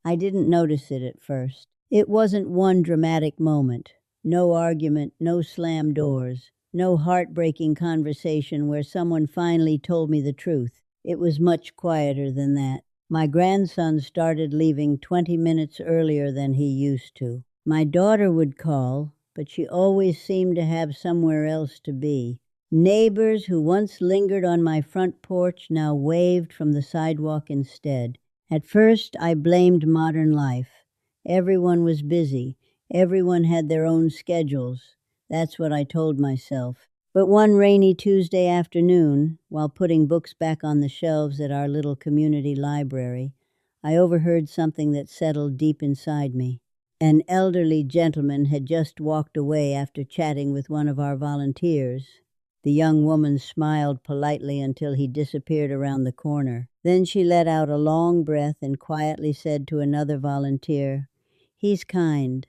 I didn't notice it at first. It wasn't one dramatic moment. No argument, no slammed doors, no heartbreaking conversation where someone finally told me the truth. It was much quieter than that. My grandson started leaving 20 minutes earlier than he used to. My daughter would call, but she always seemed to have somewhere else to be. Neighbors who once lingered on my front porch now waved from the sidewalk instead. At first, I blamed modern life. Everyone was busy. Everyone had their own schedules. That's what I told myself. But one rainy Tuesday afternoon, while putting books back on the shelves at our little community library, I overheard something that settled deep inside me. An elderly gentleman had just walked away after chatting with one of our volunteers. The young woman smiled politely until he disappeared around the corner. Then she let out a long breath and quietly said to another volunteer, "He's kind,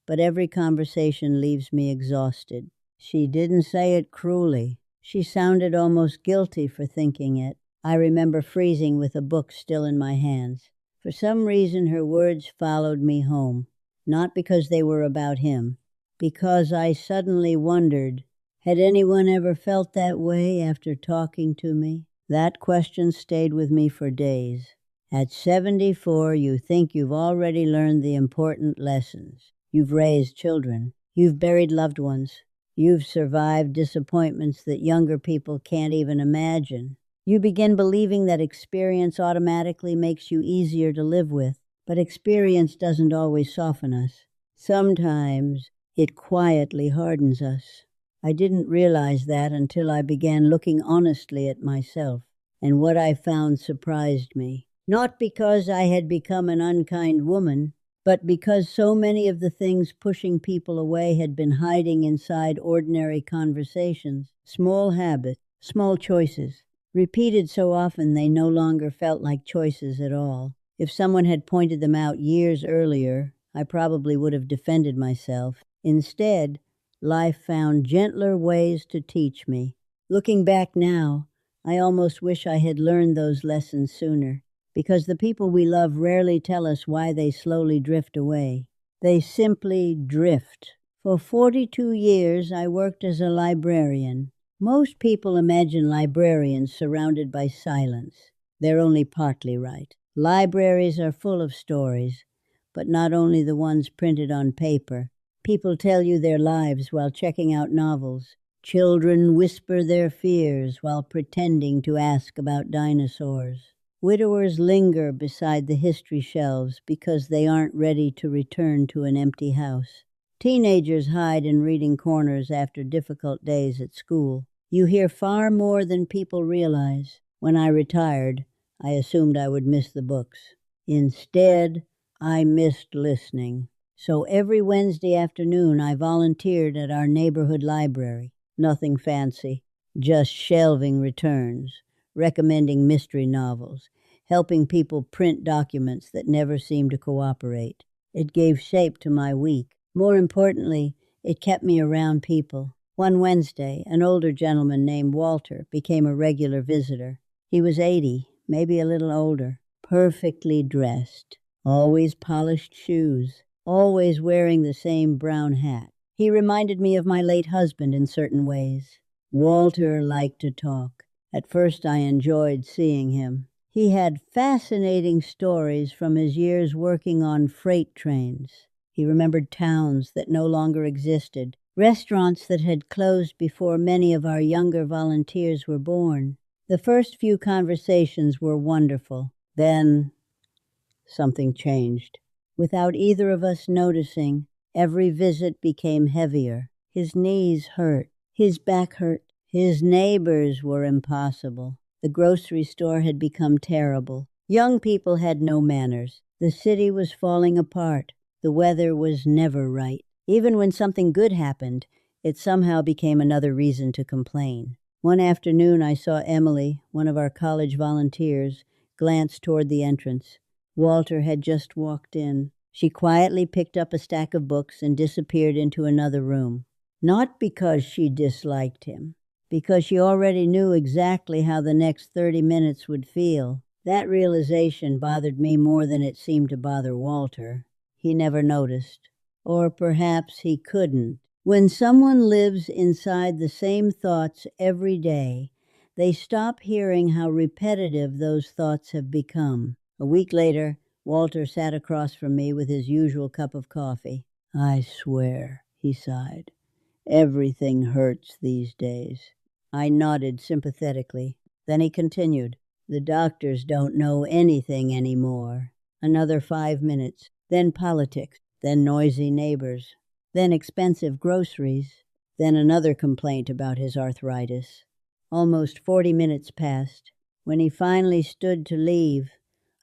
but every conversation leaves me exhausted." She didn't say it cruelly. She sounded almost guilty for thinking it. I remember freezing with a book still in my hands. For some reason her words followed me home. Not because they were about him. Because I suddenly wondered, had anyone ever felt that way after talking to me? That question stayed with me for days. At 74, you think you've already learned the important lessons. You've raised children. You've buried loved ones. You've survived disappointments that younger people can't even imagine. You begin believing that experience automatically makes you easier to live with. But experience doesn't always soften us. Sometimes it quietly hardens us. I didn't realize that until I began looking honestly at myself, and what I found surprised me. Not because I had become an unkind woman, but because so many of the things pushing people away had been hiding inside ordinary conversations, small habits, small choices, repeated so often they no longer felt like choices at all. If someone had pointed them out years earlier, I probably would have defended myself. Instead, life found gentler ways to teach me. Looking back now, I almost wish I had learned those lessons sooner, because the people we love rarely tell us why they slowly drift away. They simply drift. For 42 years, I worked as a librarian. Most people imagine librarians surrounded by silence. They're only partly right. Libraries are full of stories, but not only the ones printed on paper. People tell you their lives while checking out novels. Children whisper their fears while pretending to ask about dinosaurs. Widowers linger beside the history shelves because they aren't ready to return to an empty house. Teenagers hide in reading corners after difficult days at school. You hear far more than people realize. When I retired, I assumed I would miss the books. Instead, I missed listening. So every Wednesday afternoon, I volunteered at our neighborhood library. Nothing fancy, just shelving returns, recommending mystery novels, helping people print documents that never seemed to cooperate. It gave shape to my week. More importantly, it kept me around people. One Wednesday, an older gentleman named Walter became a regular visitor. He was 80, maybe a little older, perfectly dressed, always polished shoes, always wearing the same brown hat. He reminded me of my late husband in certain ways. Walter liked to talk. At first I enjoyed seeing him. He had fascinating stories from his years working on freight trains. He remembered towns that no longer existed, restaurants that had closed before many of our younger volunteers were born. The first few conversations were wonderful. Then something changed. Without either of us noticing, every visit became heavier. His knees hurt. His back hurt. His neighbors were impossible. The grocery store had become terrible. Young people had no manners. The city was falling apart. The weather was never right. Even when something good happened, it somehow became another reason to complain. One afternoon I saw Emily, one of our college volunteers, glance toward the entrance. Walter had just walked in. She quietly picked up a stack of books and disappeared into another room. Not because she disliked him, because she already knew exactly how the next 30 minutes would feel. That realization bothered me more than it seemed to bother Walter. He never noticed. Or perhaps he couldn't. When someone lives inside the same thoughts every day, they stop hearing how repetitive those thoughts have become. A week later, Walter sat across from me with his usual cup of coffee. "I swear," he sighed, "everything hurts these days." I nodded sympathetically. Then he continued, "The doctors don't know anything anymore." Another 5 minutes, then politics, then noisy neighbors, then expensive groceries, then another complaint about his arthritis. Almost 40 minutes passed. When he finally stood to leave,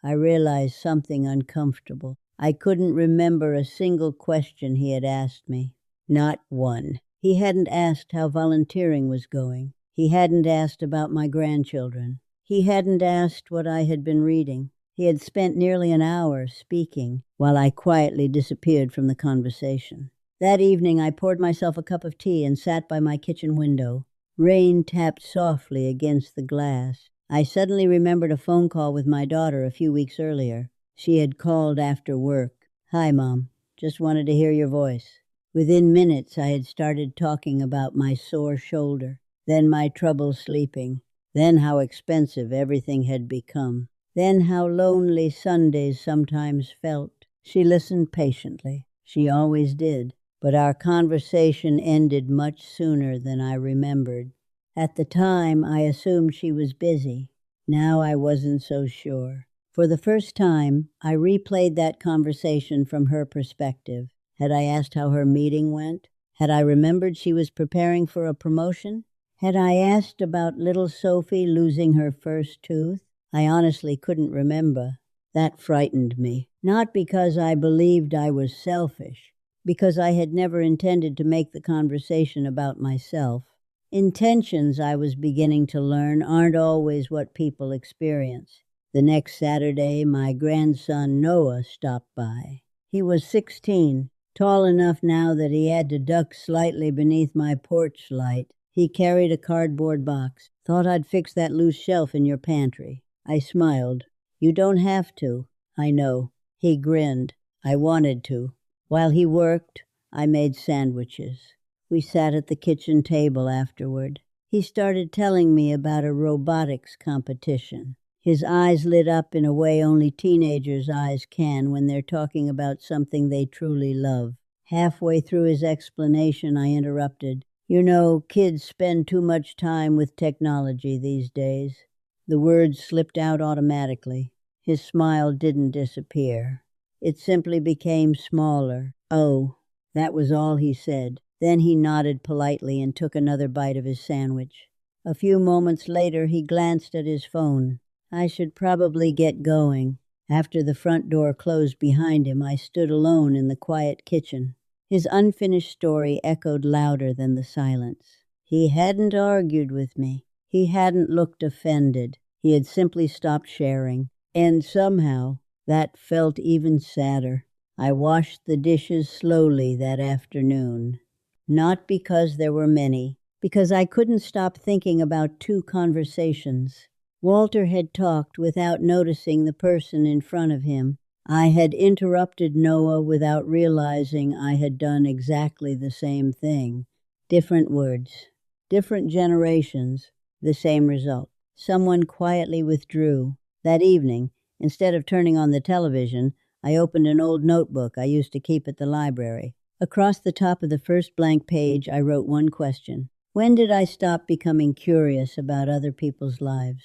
I realized something uncomfortable. I couldn't remember a single question he had asked me. Not one. He hadn't asked how volunteering was going. He hadn't asked about my grandchildren. He hadn't asked what I had been reading. He had spent nearly an hour speaking while I quietly disappeared from the conversation. That evening I poured myself a cup of tea and sat by my kitchen window. Rain tapped softly against the glass. I suddenly remembered a phone call with my daughter a few weeks earlier. She had called after work. "Hi, Mom. Just wanted to hear your voice." Within minutes I had started talking about my sore shoulder, then my trouble sleeping, then how expensive everything had become, then how lonely Sundays sometimes felt. She listened patiently. She always did. But our conversation ended much sooner than I remembered. At the time, I assumed she was busy. Now I wasn't so sure. For the first time, I replayed that conversation from her perspective. Had I asked how her meeting went? Had I remembered she was preparing for a promotion? Had I asked about little Sophie losing her first tooth? I honestly couldn't remember. That frightened me. Not because I believed I was selfish, because I had never intended to make the conversation about myself. Intentions, I was beginning to learn, aren't always what people experience. The next Saturday, my grandson Noah stopped by. He was 16, tall enough now that he had to duck slightly beneath my porch light. He carried a cardboard box. "Thought I'd fix that loose shelf in your pantry." I smiled. "You don't have to." "I know." He grinned. "I wanted to." While he worked, I made sandwiches. We sat at the kitchen table afterward. He started telling me about a robotics competition. His eyes lit up in a way only teenagers' eyes can when they're talking about something they truly love. Halfway through his explanation, I interrupted. "You know, kids spend too much time with technology these days." The words slipped out automatically. His smile didn't disappear. It simply became smaller. "Oh." That was all he said. Then he nodded politely and took another bite of his sandwich. A few moments later, he glanced at his phone. I should probably get going. After the front door closed behind him, I stood alone in the quiet kitchen. His unfinished story echoed louder than the silence. He hadn't argued with me. He hadn't looked offended. He had simply stopped sharing. And somehow, that felt even sadder. I washed the dishes slowly that afternoon. Not because there were many, because I couldn't stop thinking about two conversations. Walter had talked without noticing the person in front of him. I had interrupted Noah without realizing I had done exactly the same thing. Different words, different generations, the same result. Someone quietly withdrew. That evening, instead of turning on the television, I opened an old notebook I used to keep at the library. Across the top of the first blank page, I wrote one question. When did I stop becoming curious about other people's lives?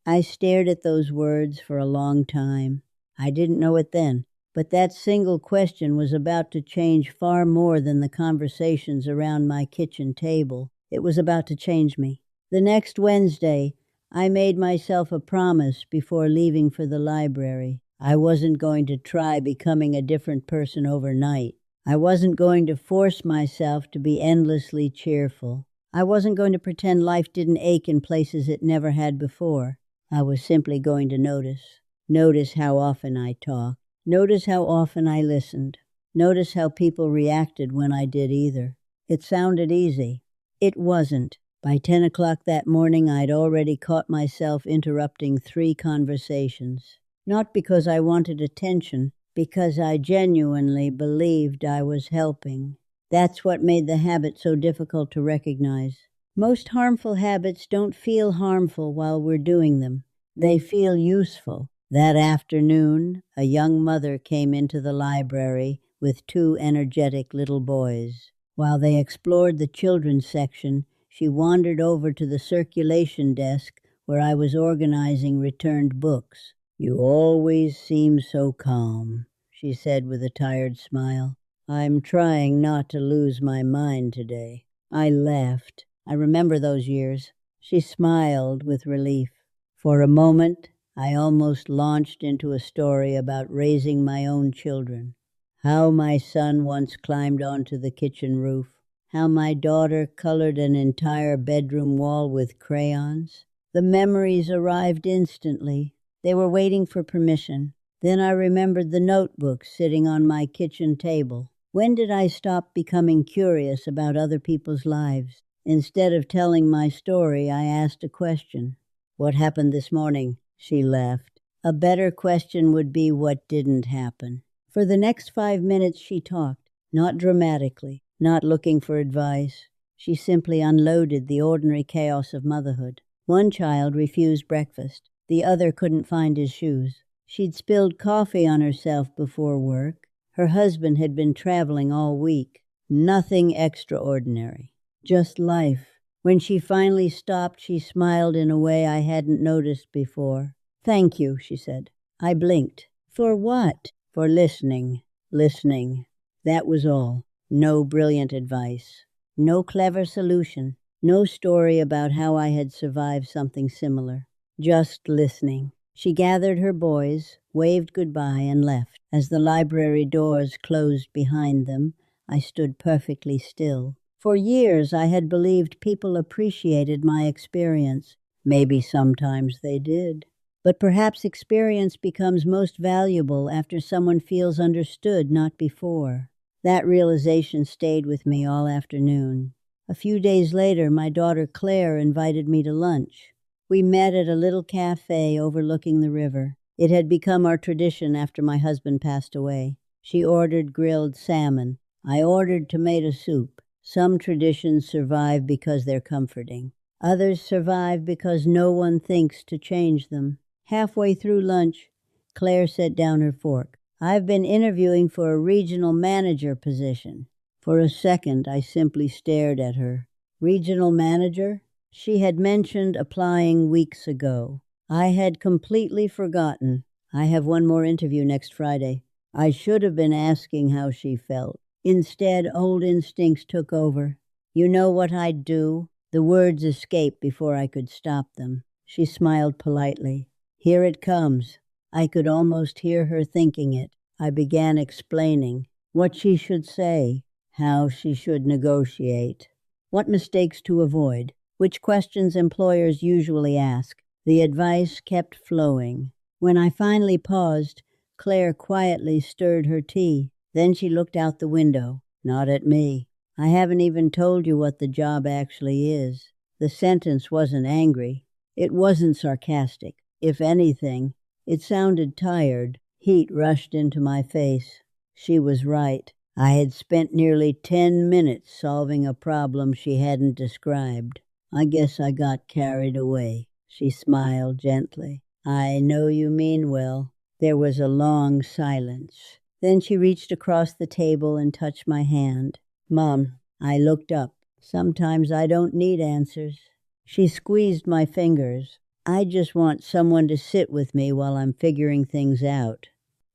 I stared at those words for a long time. I didn't know it then, but that single question was about to change far more than the conversations around my kitchen table. It was about to change me. The next Wednesday, I made myself a promise before leaving for the library. I wasn't going to try becoming a different person overnight. I wasn't going to force myself to be endlessly cheerful. I wasn't going to pretend life didn't ache in places it never had before. I was simply going to notice. Notice how often I talked. Notice how often I listened. Notice how people reacted when I did either. It sounded easy. It wasn't. By 10 o'clock that morning, I'd already caught myself interrupting 3 conversations. Not because I wanted attention, because I genuinely believed I was helping. That's what made the habit so difficult to recognize. Most harmful habits don't feel harmful while we're doing them. They feel useful. That afternoon, a young mother came into the library with 2 energetic little boys. While they explored the children's section, she wandered over to the circulation desk where I was organizing returned books. "You always seem so calm," she said with a tired smile. "I'm trying not to lose my mind today." I laughed. I remember those years. She smiled with relief. For a moment, I almost launched into a story about raising my own children. How my son once climbed onto the kitchen roof. How my daughter colored an entire bedroom wall with crayons. The memories arrived instantly. They were waiting for permission. Then I remembered the notebook sitting on my kitchen table. When did I stop becoming curious about other people's lives? Instead of telling my story, I asked a question. "What happened this morning?" She laughed. A better question would be what didn't happen. For the next 5 minutes she talked, not dramatically, not looking for advice. She simply unloaded the ordinary chaos of motherhood. One child refused breakfast. The other couldn't find his shoes. She'd spilled coffee on herself before work. Her husband had been traveling all week. Nothing extraordinary. Just life. When she finally stopped, she smiled in a way I hadn't noticed before. "Thank you," she said. I blinked. "For what?" "For listening." Listening. That was all. No brilliant advice. No clever solution. No story about how I had survived something similar. Just listening. She gathered her boys, waved goodbye, and left. As the library doors closed behind them, I stood perfectly still. For years I had believed people appreciated my experience. Maybe sometimes they did. But perhaps experience becomes most valuable after someone feels understood, not before. That realization stayed with me all afternoon. A few days later, my daughter Claire invited me to lunch. We met at a little cafe overlooking the river. It had become our tradition after my husband passed away. She ordered grilled salmon. I ordered tomato soup. Some traditions survive because they're comforting. Others survive because no one thinks to change them. Halfway through lunch, Claire set down her fork. "I've been interviewing for a regional manager position." For a second, I simply stared at her. Regional manager? She had mentioned applying weeks ago. I had completely forgotten. "I have one more interview next Friday." I should have been asking how she felt. Instead, old instincts took over. "You know what I'd do?" The words escaped before I could stop them. She smiled politely. "Here it comes." I could almost hear her thinking it. I began explaining what she should say, how she should negotiate, what mistakes to avoid, which questions employers usually ask. The advice kept flowing. When I finally paused, Claire quietly stirred her tea. Then she looked out the window, not at me. "I haven't even told you what the job actually is." The sentence wasn't angry. It wasn't sarcastic. If anything, it sounded tired. Heat rushed into my face. She was right. I had spent nearly 10 minutes solving a problem she hadn't described. "I guess I got carried away." She smiled gently. "I know you mean well." There was a long silence. Then she reached across the table and touched my hand. "Mom." I looked up. "Sometimes I don't need answers." She squeezed my fingers. "I just want someone to sit with me while I'm figuring things out."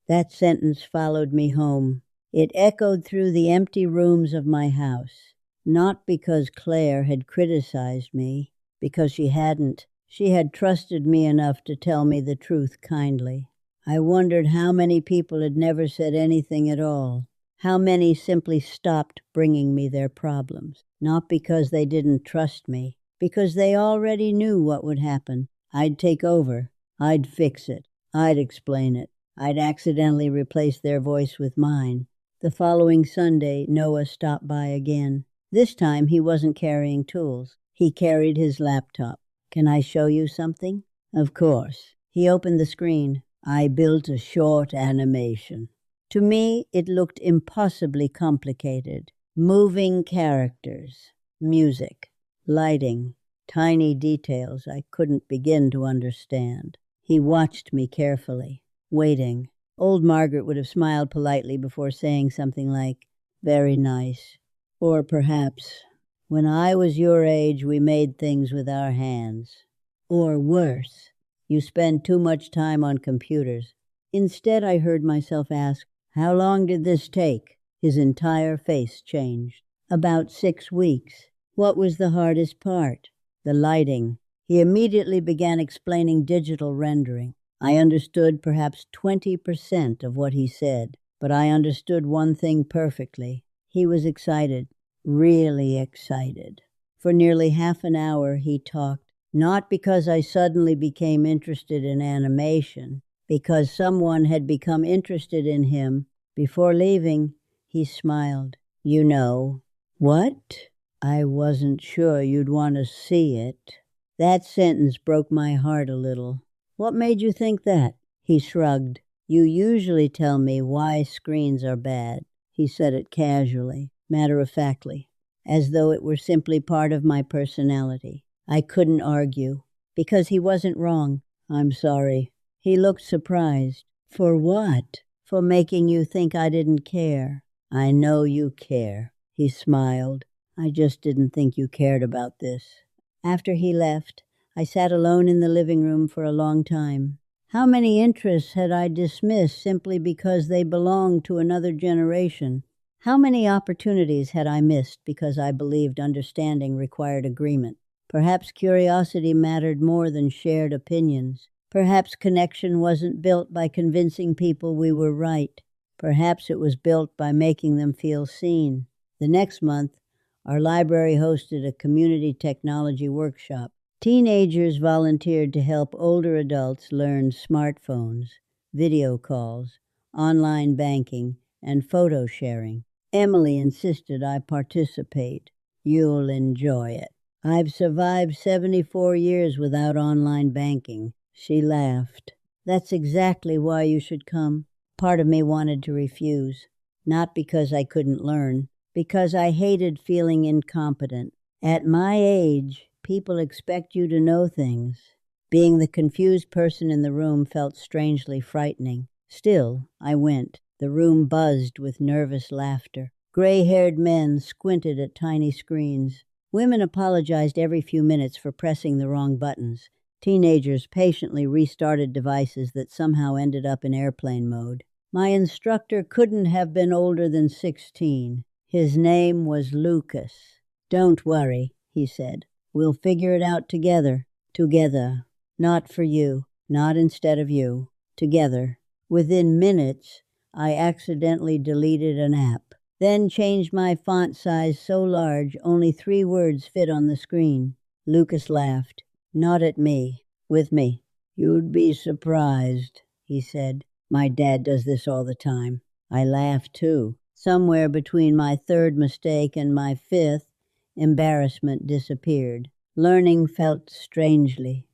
That sentence followed me home. It echoed through the empty rooms of my house. Not because Claire had criticized me, because she hadn't. She had trusted me enough to tell me the truth kindly. I wondered how many people had never said anything at all. How many simply stopped bringing me their problems. Not because they didn't trust me, because they already knew what would happen. I'd take over. I'd fix it. I'd explain it. I'd accidentally replace their voice with mine. The following Sunday, Noah stopped by again. This time he wasn't carrying tools. He carried his laptop. Can I show you something? Of course. He opened the screen. I built a short animation. To me, it looked impossibly complicated. Moving characters, music, lighting, tiny details I couldn't begin to understand. He watched me carefully, waiting. Old Margaret would have smiled politely before saying something like, "Very nice." Or perhaps, "When I was your age, we made things with our hands." Or worse, "You spend too much time on computers." Instead, I heard myself ask, "How long did this take?" His entire face changed. "About 6 weeks." What was the hardest part? The lighting. He immediately began explaining digital rendering. I understood perhaps 20% of what he said, but I understood one thing perfectly. He was excited, really excited. For nearly half an hour he talked, not because I suddenly became interested in animation, because someone had become interested in him. Before leaving, he smiled. "You know." "What?" "I wasn't sure you'd want to see it." That sentence broke my heart a little. "What made you think that?" He shrugged. "You usually tell me why screens are bad." He said it casually, matter-of-factly, as though it were simply part of my personality. I couldn't argue, because he wasn't wrong. "I'm sorry." He looked surprised. "For what?" "For making you think I didn't care." "I know you care." He smiled. "I just didn't think you cared about this." After he left, I sat alone in the living room for a long time. How many interests had I dismissed simply because they belonged to another generation? How many opportunities had I missed because I believed understanding required agreement? Perhaps curiosity mattered more than shared opinions. Perhaps connection wasn't built by convincing people we were right. Perhaps it was built by making them feel seen. The next month, our library hosted a community technology workshop. Teenagers volunteered to help older adults learn smartphones, video calls, online banking, and photo sharing. Emily insisted I participate. "You'll enjoy it." "I've survived 74 years without online banking." She laughed. "That's exactly why you should come." Part of me wanted to refuse, not because I couldn't learn, because I hated feeling incompetent. At my age, people expect you to know things. Being the confused person in the room felt strangely frightening. Still, I went. The room buzzed with nervous laughter. Gray-haired men squinted at tiny screens. Women apologized every few minutes for pressing the wrong buttons. Teenagers patiently restarted devices that somehow ended up in airplane mode. My instructor couldn't have been older than 16. His name was Lucas. "Don't worry," he said. "We'll figure it out together." Together. Not for you. Not instead of you. Together. Within minutes, I accidentally deleted an app, then changed my font size so large only 3 words fit on the screen. Lucas laughed. Not at me. With me. "You'd be surprised," he said. "My dad does this all the time." I laughed too. Somewhere between my 3rd mistake and my 5th, embarrassment disappeared. Learning felt strangely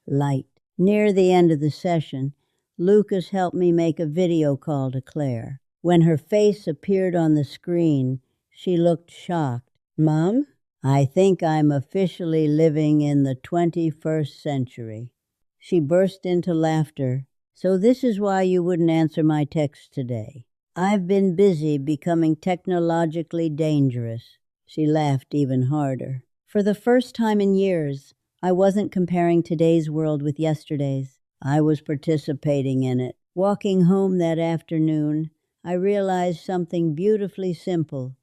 light. Near the end of the session, Lucas helped me make a video call to Claire. When her face appeared on the screen, she looked shocked. "Mom? I think I'm officially living in the 21st century." She burst into laughter. "So this is why you wouldn't answer my text today." "I've been busy becoming technologically dangerous." She laughed even harder. For the first time in years, I wasn't comparing today's world with yesterday's. I was participating in it. Walking home that afternoon, I realized something beautifully simple.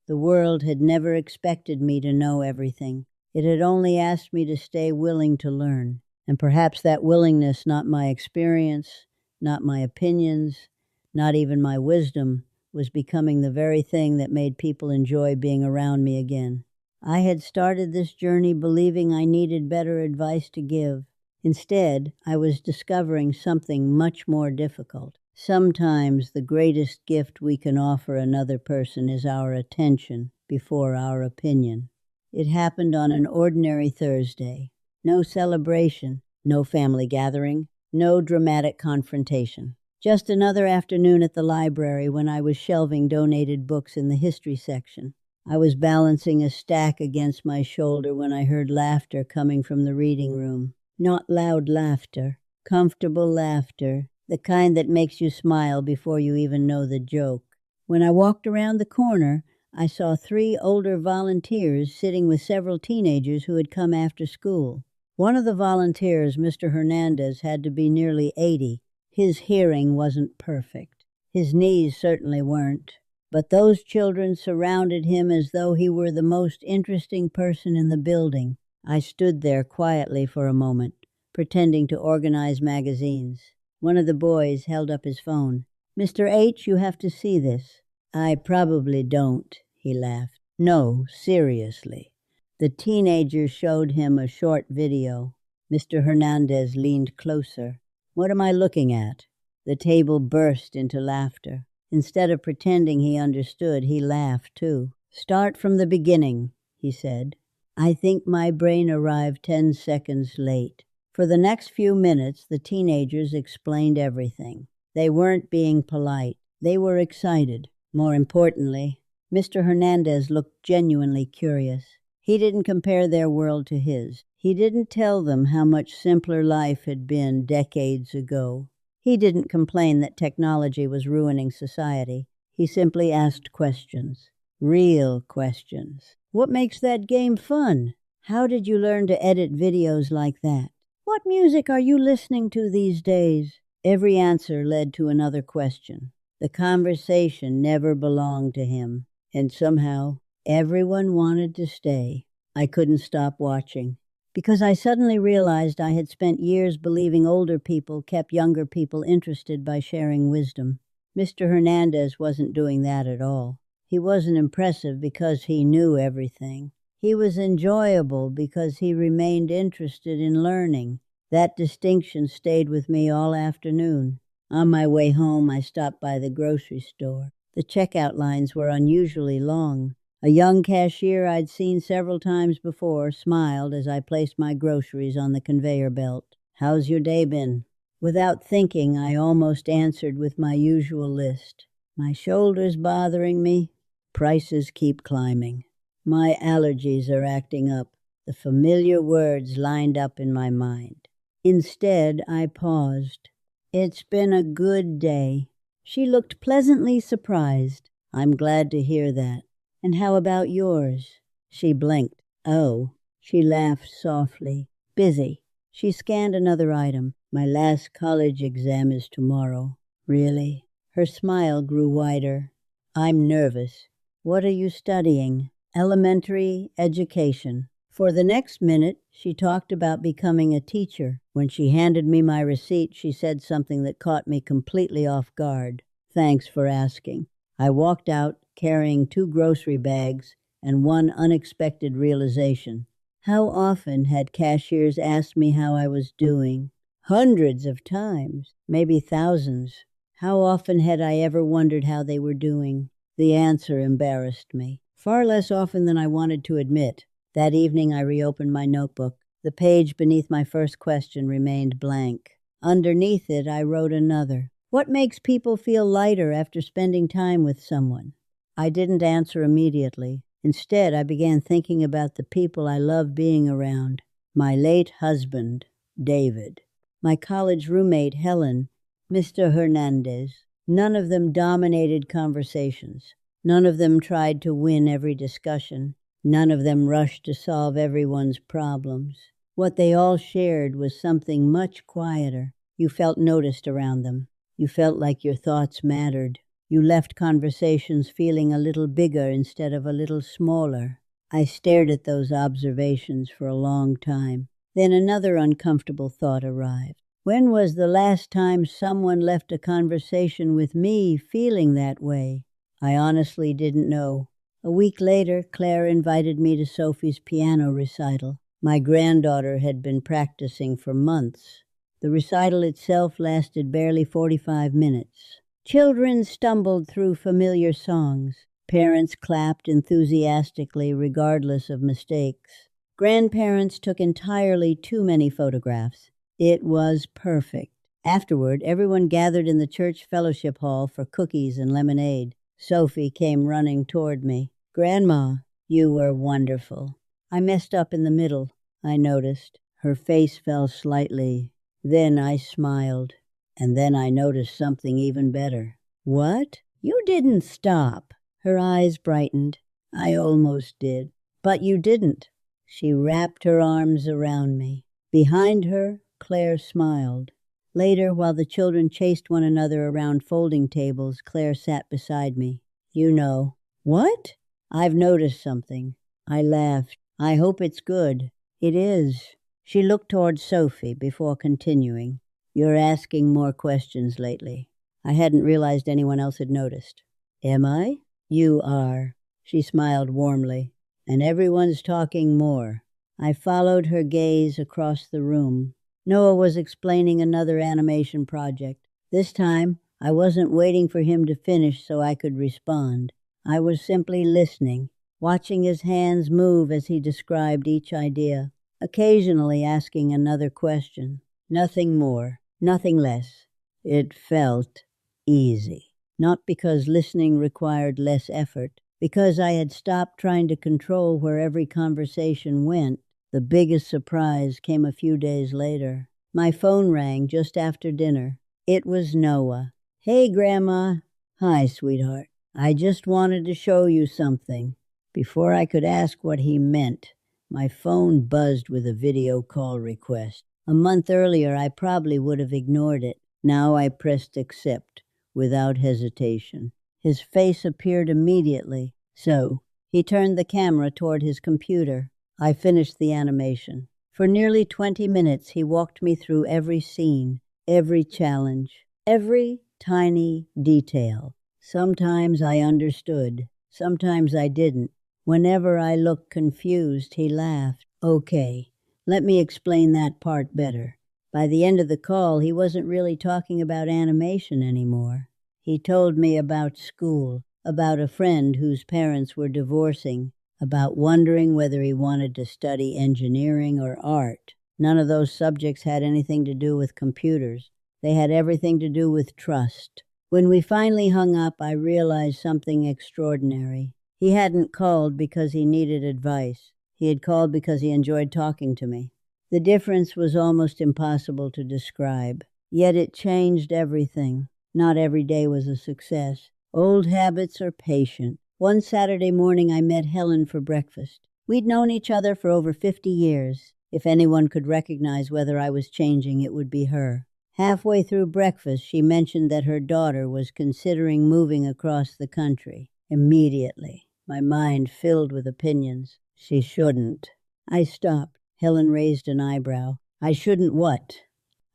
The world had never expected me to know everything. It had only asked me to stay willing to learn. And perhaps that willingness, not my experience, not my opinions, not even my wisdom, was becoming the very thing that made people enjoy being around me again. I had started this journey believing I needed better advice to give. Instead, I was discovering something much more difficult. Sometimes the greatest gift we can offer another person is our attention before our opinion. It happened on an ordinary Thursday. No celebration, no family gathering, no dramatic confrontation. Just another afternoon at the library when I was shelving donated books in the history section. I was balancing a stack against my shoulder when I heard laughter coming from the reading room. Not loud laughter, comfortable laughter, the kind that makes you smile before you even know the joke. When I walked around the corner, I saw 3 older volunteers sitting with several teenagers who had come after school. One of the volunteers, Mr. Hernandez, had to be nearly 80. His hearing wasn't perfect. His knees certainly weren't. But those children surrounded him as though he were the most interesting person in the building. I stood there quietly for a moment, pretending to organize magazines. One of the boys held up his phone. "Mr. H, you have to see this." "I probably don't," he laughed. "No, seriously." The teenager showed him a short video. Mr. Hernandez leaned closer. "What am I looking at?" The table burst into laughter. Instead of pretending he understood, he laughed too. "Start from the beginning," he said. I think my brain arrived 10 seconds late. For the next few minutes, the teenagers explained everything. They weren't being polite. They were excited. More importantly, Mr. Hernandez looked genuinely curious. He didn't compare their world to his. He didn't tell them how much simpler life had been decades ago. He didn't complain that technology was ruining society. He simply asked questions. Real questions. What makes that game fun? How did you learn to edit videos like that? What music are you listening to these days? Every answer led to another question. The conversation never belonged to him, and somehow everyone wanted to stay. I couldn't stop watching, because I suddenly realized I had spent years believing older people kept younger people interested by sharing wisdom. Mr. Hernandez wasn't doing that at all. He wasn't impressive because he knew everything. He was enjoyable because he remained interested in learning. That distinction stayed with me all afternoon. On my way home, I stopped by the grocery store. The checkout lines were unusually long. A young cashier I'd seen several times before smiled as I placed my groceries on the conveyor belt. "How's your day been?" Without thinking, I almost answered with my usual list. "My shoulder's bothering me. Prices keep climbing. My allergies are acting up." The familiar words lined up in my mind. Instead, I paused. "It's been a good day." She looked pleasantly surprised. "I'm glad to hear that. And how about yours?" She blinked. "Oh." She laughed softly. "Busy." She scanned another item. "My last college exam is tomorrow." "Really?" Her smile grew wider. "I'm nervous." "What are you studying?" "Elementary education." For the next minute, she talked about becoming a teacher. When she handed me my receipt, she said something that caught me completely off guard. "Thanks for asking." I walked out, carrying 2 grocery bags and one unexpected realization. How often had cashiers asked me how I was doing? Hundreds of times, maybe thousands. How often had I ever wondered how they were doing? The answer embarrassed me. Far less often than I wanted to admit. That evening I reopened my notebook. The page beneath my first question remained blank. Underneath it I wrote another. What makes people feel lighter after spending time with someone? I didn't answer immediately. Instead, I began thinking about the people I love being around. My late husband, David. My college roommate, Helen. Mr. Hernandez. None of them dominated conversations. None of them tried to win every discussion. None of them rushed to solve everyone's problems. What they all shared was something much quieter. You felt noticed around them. You felt like your thoughts mattered. You left conversations feeling a little bigger instead of a little smaller. I stared at those observations for a long time. Then another uncomfortable thought arrived. When was the last time someone left a conversation with me feeling that way? I honestly didn't know. A week later, Claire invited me to Sophie's piano recital. My granddaughter had been practicing for months. The recital itself lasted barely 45 minutes. Children stumbled through familiar songs. Parents clapped enthusiastically regardless of mistakes. Grandparents took entirely too many photographs. It was perfect. Afterward, everyone gathered in the church fellowship hall for cookies and lemonade. Sophie came running toward me. "Grandma, you were wonderful." I messed up in the middle, I noticed. Her face fell slightly. Then I smiled. And then I noticed something even better. "What? You didn't stop." Her eyes brightened. "I almost did. But you didn't." She wrapped her arms around me. Behind her, Claire smiled. Later, while the children chased one another around folding tables, Claire sat beside me. "You know." "What?" "I've noticed something." I laughed. "I hope it's good." "It is." She looked toward Sophie before continuing. "You're asking more questions lately." I hadn't realized anyone else had noticed. "Am I?" "You are." She smiled warmly. "And everyone's talking more." I followed her gaze across the room. Noah was explaining another animation project. This time, I wasn't waiting for him to finish so I could respond. I was simply listening, watching his hands move as he described each idea, occasionally asking another question. Nothing more, nothing less. It felt easy. Not because listening required less effort, because I had stopped trying to control where every conversation went. The biggest surprise came a few days later. My phone rang just after dinner. It was Noah. "Hey, Grandma." "Hi, sweetheart. I just wanted to show you something." Before I could ask what he meant, my phone buzzed with a video call request. A month earlier, I probably would have ignored it. Now I pressed accept, without hesitation. His face appeared immediately. So, he turned the camera toward his computer. I finished the animation. For nearly 20 minutes, he walked me through every scene, every challenge, every tiny detail. Sometimes I understood. Sometimes I didn't. Whenever I looked confused, he laughed. "Okay, let me explain that part better." By the end of the call, he wasn't really talking about animation anymore. He told me about school, about a friend whose parents were divorcing, about wondering whether he wanted to study engineering or art. None of those subjects had anything to do with computers. They had everything to do with trust. When we finally hung up, I realized something extraordinary. He hadn't called because he needed advice. He had called because he enjoyed talking to me. The difference was almost impossible to describe. Yet it changed everything. Not every day was a success. Old habits are patient. One Saturday morning I met Helen for breakfast. We'd known each other for over 50 years. If anyone could recognize whether I was changing, it would be her. Halfway through breakfast, she mentioned that her daughter was considering moving across the country. Immediately, my mind filled with opinions. She shouldn't. I stopped. Helen raised an eyebrow. "I shouldn't what?"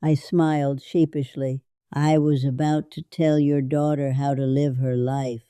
I smiled sheepishly. "I was about to tell your daughter how to live her life."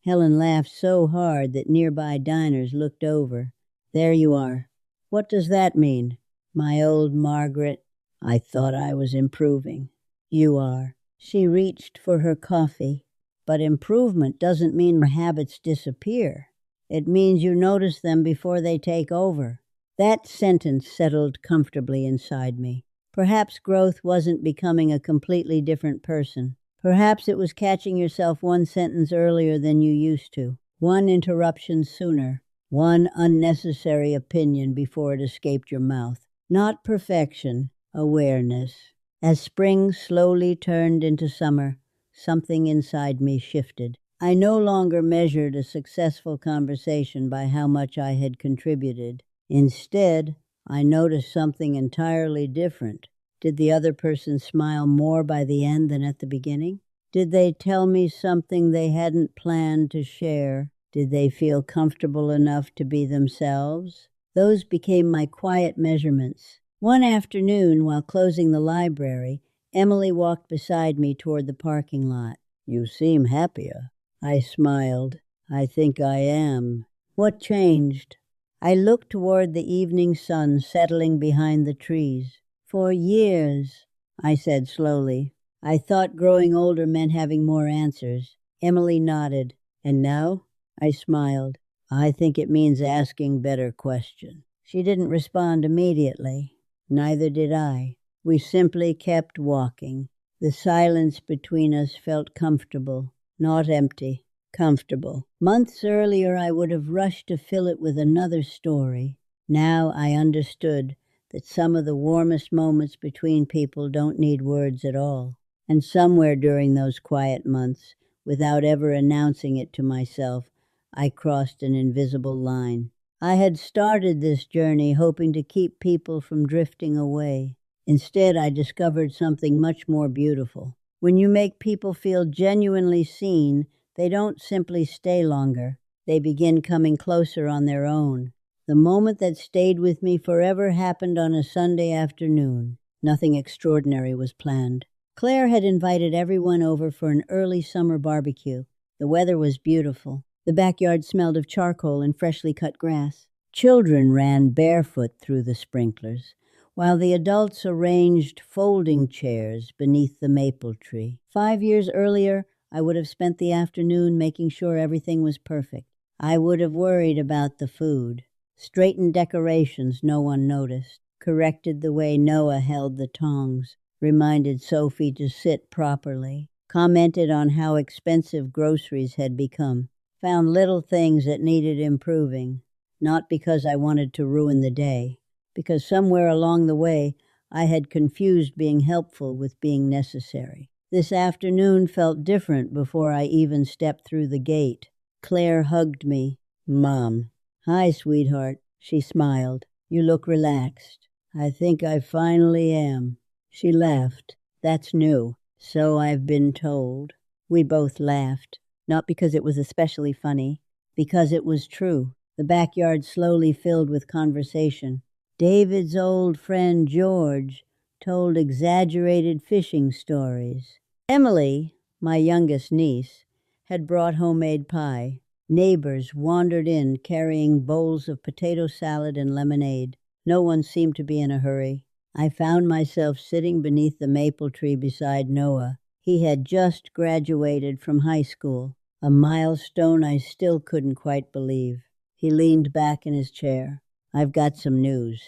Helen laughed so hard that nearby diners looked over. "There you are." "What does that mean?" "My old Margaret, I thought I was improving." "You are." She reached for her coffee. "But improvement doesn't mean her habits disappear. It means you notice them before they take over." That sentence settled comfortably inside me. Perhaps growth wasn't becoming a completely different person. Perhaps it was catching yourself one sentence earlier than you used to, one interruption sooner, one unnecessary opinion before it escaped your mouth. Not perfection, awareness. As spring slowly turned into summer, something inside me shifted. I no longer measured a successful conversation by how much I had contributed. Instead, I noticed something entirely different. Did the other person smile more by the end than at the beginning? Did they tell me something they hadn't planned to share? Did they feel comfortable enough to be themselves? Those became my quiet measurements. One afternoon, while closing the library, Emily walked beside me toward the parking lot. "You seem happier." I smiled. "I think I am." "What changed?" I looked toward the evening sun settling behind the trees. "For years," I said slowly, "I thought growing older meant having more answers." Emily nodded. "And now?" I smiled. I think it means asking better questions. She didn't respond immediately. Neither did I. We simply kept walking. The silence between us felt comfortable, not empty, comfortable. Months earlier, I would have rushed to fill it with another story. Now I understood that some of the warmest moments between people don't need words at all. And somewhere during those quiet months, without ever announcing it to myself, I crossed an invisible line. I had started this journey hoping to keep people from drifting away. Instead, I discovered something much more beautiful. When you make people feel genuinely seen, they don't simply stay longer. They begin coming closer on their own. The moment that stayed with me forever happened on a Sunday afternoon. Nothing extraordinary was planned. Claire had invited everyone over for an early summer barbecue. The weather was beautiful. The backyard smelled of charcoal and freshly cut grass. Children ran barefoot through the sprinklers, while the adults arranged folding chairs beneath the maple tree. 5 years earlier, I would have spent the afternoon making sure everything was perfect. I would have worried about the food, straightened decorations no one noticed, corrected the way Noah held the tongs, reminded Sophie to sit properly, commented on how expensive groceries had become, found little things that needed improving, not because I wanted to ruin the day, because somewhere along the way I had confused being helpful with being necessary. This afternoon felt different before I even stepped through the gate. Claire hugged me. "Mom." "Hi, sweetheart." She smiled. "You look relaxed." "I think I finally am." She laughed. "That's new." "So I've been told." We both laughed, not because it was especially funny, because it was true. The backyard slowly filled with conversation. David's old friend George told exaggerated fishing stories. Emily, my youngest niece, had brought homemade pie. Neighbors wandered in carrying bowls of potato salad and lemonade. No one seemed to be in a hurry. I found myself sitting beneath the maple tree beside Noah. He had just graduated from high school, a milestone I still couldn't quite believe. He leaned back in his chair. "I've got some news."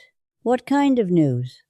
"What kind of news?"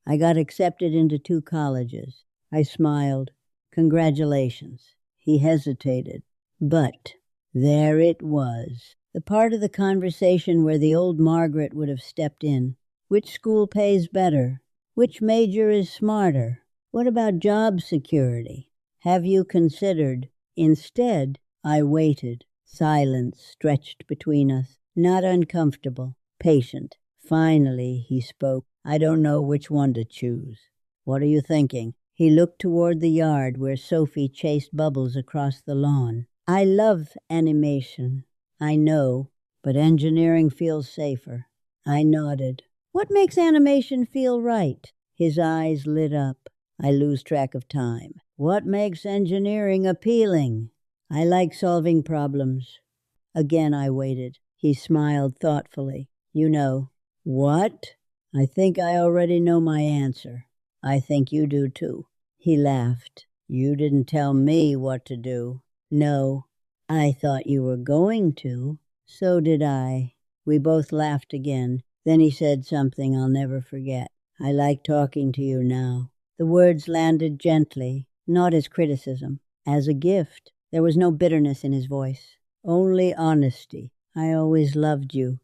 "I got accepted into 2 colleges." I smiled. "Congratulations." He hesitated. But there it was, the part of the conversation where the old Margaret would have stepped in. Which school pays better? Which major is smarter? What about job security? Have you considered? Instead, I waited. Silence stretched between us, not uncomfortable, patient. Finally, he spoke. "I don't know which one to choose." "What are you thinking?" He looked toward the yard where Sophie chased Bubbles across the lawn. "I love animation." "I know, but engineering feels safer." I nodded. "What makes animation feel right?" His eyes lit up. I lose track of time. "What makes engineering appealing?" "I like solving problems." Again I waited. He smiled thoughtfully. "You know." "What?" "I think I already know my answer." "I think you do too." He laughed. "You didn't tell me what to do." "No." "I thought you were going to." "So did I." We both laughed again. Then he said something I'll never forget. "I like talking to you now." The words landed gently, not as criticism, as a gift. There was no bitterness in his voice, only honesty. "I always loved you,"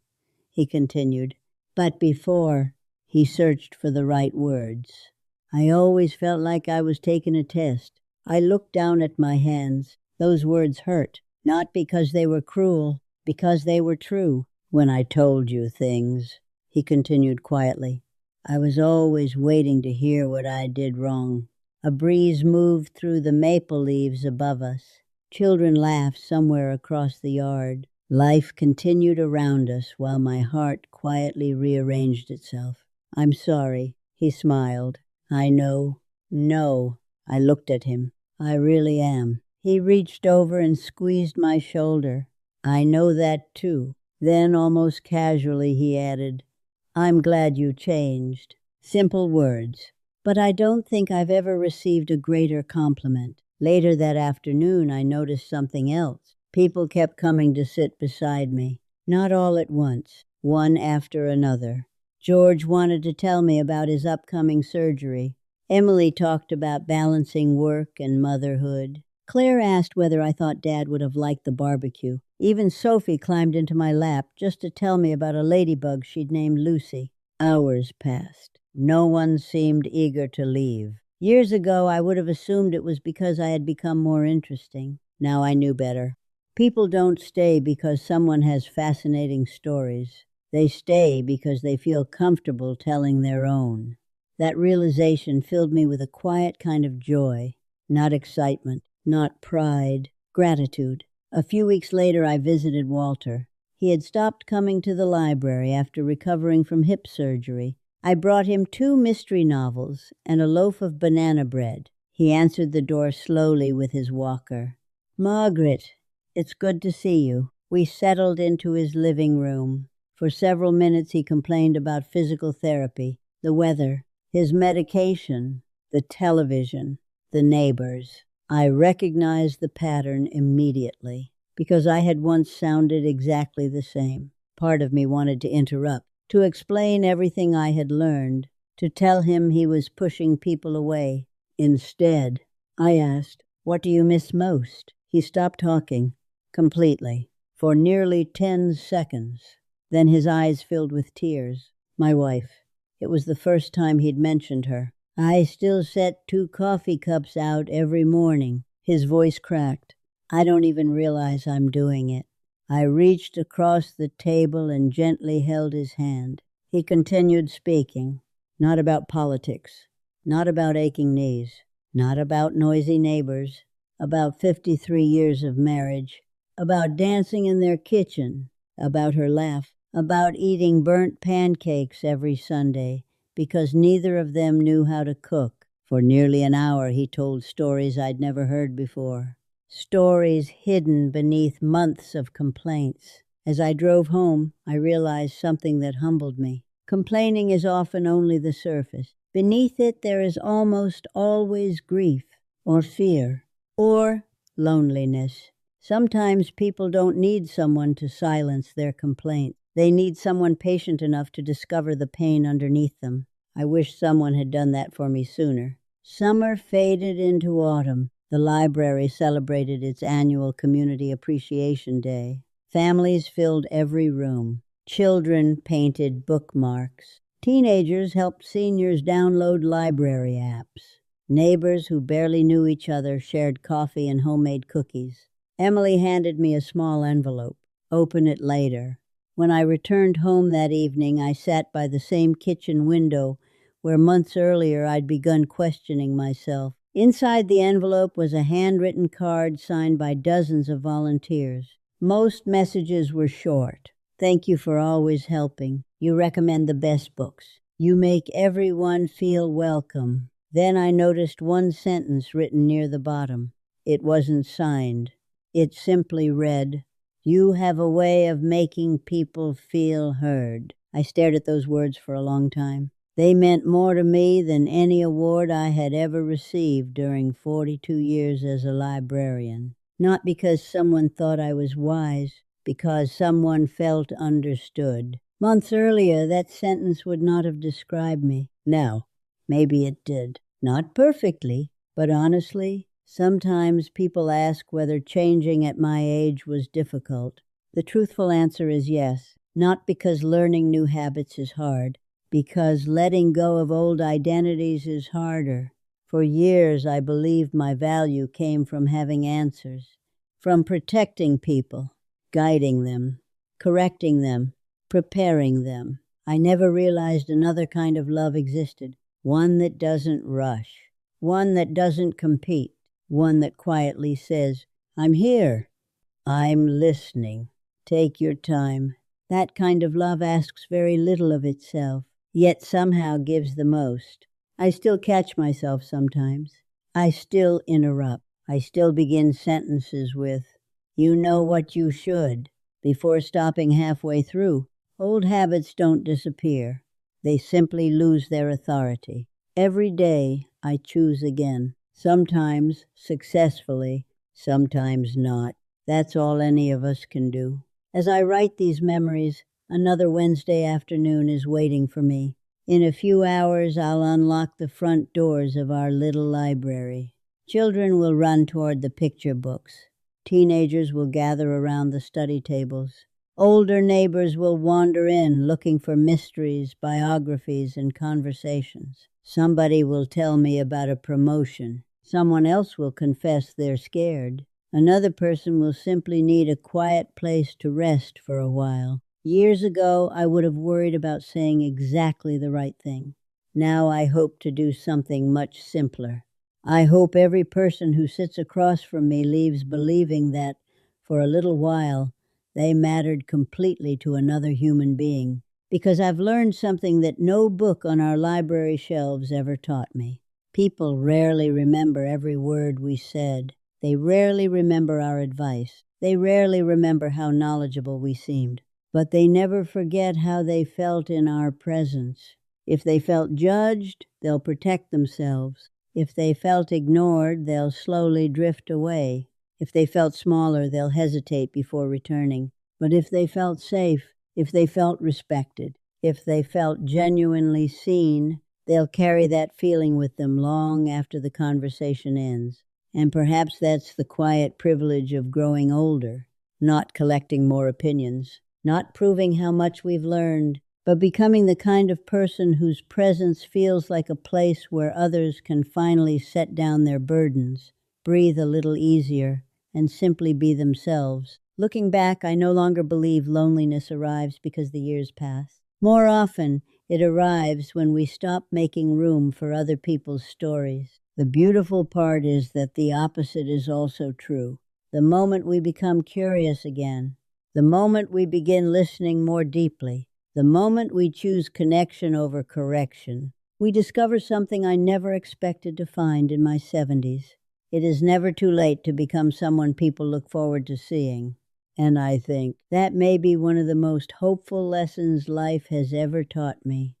he continued. "But before," he searched for the right words, "I always felt like I was taking a test." I looked down at my hands. Those words hurt, not because they were cruel, because they were true. "When I told you things," he continued quietly, "I was always waiting to hear what I did wrong." A breeze moved through the maple leaves above us. Children laughed somewhere across the yard. Life continued around us while my heart quietly rearranged itself. "I'm sorry," he smiled. "I know." "No." I looked at him. "I really am." He reached over and squeezed my shoulder. "I know that too." Then, almost casually, he added, "I'm glad you changed." Simple words. But I don't think I've ever received a greater compliment. Later that afternoon, I noticed something else. People kept coming to sit beside me, not all at once, one after another. George wanted to tell me about his upcoming surgery. Emily talked about balancing work and motherhood. Claire asked whether I thought Dad would have liked the barbecue. Even Sophie climbed into my lap just to tell me about a ladybug she'd named Lucy. Hours passed. No one seemed eager to leave. Years ago, I would have assumed it was because I had become more interesting. Now I knew better. People don't stay because someone has fascinating stories. They stay because they feel comfortable telling their own. That realization filled me with a quiet kind of joy, not excitement, not pride, gratitude. A few weeks later, I visited Walter. He had stopped coming to the library after recovering from hip surgery. I brought him 2 mystery novels and a loaf of banana bread. He answered the door slowly with his walker. "Margaret, it's good to see you." We settled into his living room. For several minutes he complained about physical therapy, the weather, his medication, the television, the neighbors. I recognized the pattern immediately, because I had once sounded exactly the same. Part of me wanted to interrupt, to explain everything I had learned, to tell him he was pushing people away. Instead, I asked, "What do you miss most?" He stopped talking, completely, for nearly 10 seconds. Then his eyes filled with tears. My wife. It was the first time he'd mentioned her. "I still set 2 coffee cups out every morning." His voice cracked. "I don't even realize I'm doing it." I reached across the table and gently held his hand. He continued speaking, not about politics, not about aching knees, not about noisy neighbors, about 53 years of marriage, about dancing in their kitchen, about her laugh, about eating burnt pancakes every Sunday, because neither of them knew how to cook. For nearly an hour he told stories I'd never heard before. Stories hidden beneath months of complaints. As I drove home, I realized something that humbled me. Complaining is often only the surface. Beneath it there is almost always grief, or fear, or loneliness. Sometimes people don't need someone to silence their complaint. They need someone patient enough to discover the pain underneath them. I wish someone had done that for me sooner. Summer faded into autumn. The library celebrated its annual Community Appreciation Day. Families filled every room. Children painted bookmarks. Teenagers helped seniors download library apps. Neighbors who barely knew each other shared coffee and homemade cookies. Emily handed me a small envelope. "Open it later." When I returned home that evening, I sat by the same kitchen window where months earlier I'd begun questioning myself. Inside the envelope was a handwritten card signed by dozens of volunteers. Most messages were short. "Thank you for always helping. You recommend the best books. You make everyone feel welcome." Then I noticed one sentence written near the bottom. It wasn't signed. It simply read, "You have a way of making people feel heard." I stared at those words for a long time. They meant more to me than any award I had ever received during 42 years as a librarian. Not because someone thought I was wise, because someone felt understood. Months earlier, that sentence would not have described me. Now, maybe it did. Not perfectly, but honestly. Sometimes people ask whether changing at my age was difficult. The truthful answer is yes, not because learning new habits is hard, because letting go of old identities is harder. For years I believed my value came from having answers, from protecting people, guiding them, correcting them, preparing them. I never realized another kind of love existed, one that doesn't rush, one that doesn't compete. One that quietly says, "I'm here. I'm listening. Take your time." That kind of love asks very little of itself, yet somehow gives the most. I still catch myself sometimes. I still interrupt. I still begin sentences with, "You know what you should," before stopping halfway through. Old habits don't disappear. They simply lose their authority. Every day I choose again. Sometimes successfully, sometimes not. That's all any of us can do. As I write these memories, another Wednesday afternoon is waiting for me. In a few hours, I'll unlock the front doors of our little library. Children will run toward the picture books. Teenagers will gather around the study tables. Older neighbors will wander in looking for mysteries, biographies, and conversations. Somebody will tell me about a promotion. Someone else will confess they're scared. Another person will simply need a quiet place to rest for a while. Years ago, I would have worried about saying exactly the right thing. Now I hope to do something much simpler. I hope every person who sits across from me leaves believing that, for a little while, they mattered completely to another human being, because I've learned something that no book on our library shelves ever taught me. People rarely remember every word we said. They rarely remember our advice. They rarely remember how knowledgeable we seemed. But they never forget how they felt in our presence. If they felt judged, they'll protect themselves. If they felt ignored, they'll slowly drift away. If they felt smaller, they'll hesitate before returning. But if they felt safe, if they felt respected, if they felt genuinely seen, they'll carry that feeling with them long after the conversation ends. And perhaps that's the quiet privilege of growing older, not collecting more opinions, not proving how much we've learned, but becoming the kind of person whose presence feels like a place where others can finally set down their burdens, breathe a little easier, and simply be themselves. Looking back, I no longer believe loneliness arrives because the years pass. More often, it arrives when we stop making room for other people's stories. The beautiful part is that the opposite is also true. The moment we become curious again, the moment we begin listening more deeply, the moment we choose connection over correction, we discover something I never expected to find in my 70s. It is never too late to become someone people look forward to seeing. And I think that may be one of the most hopeful lessons life has ever taught me.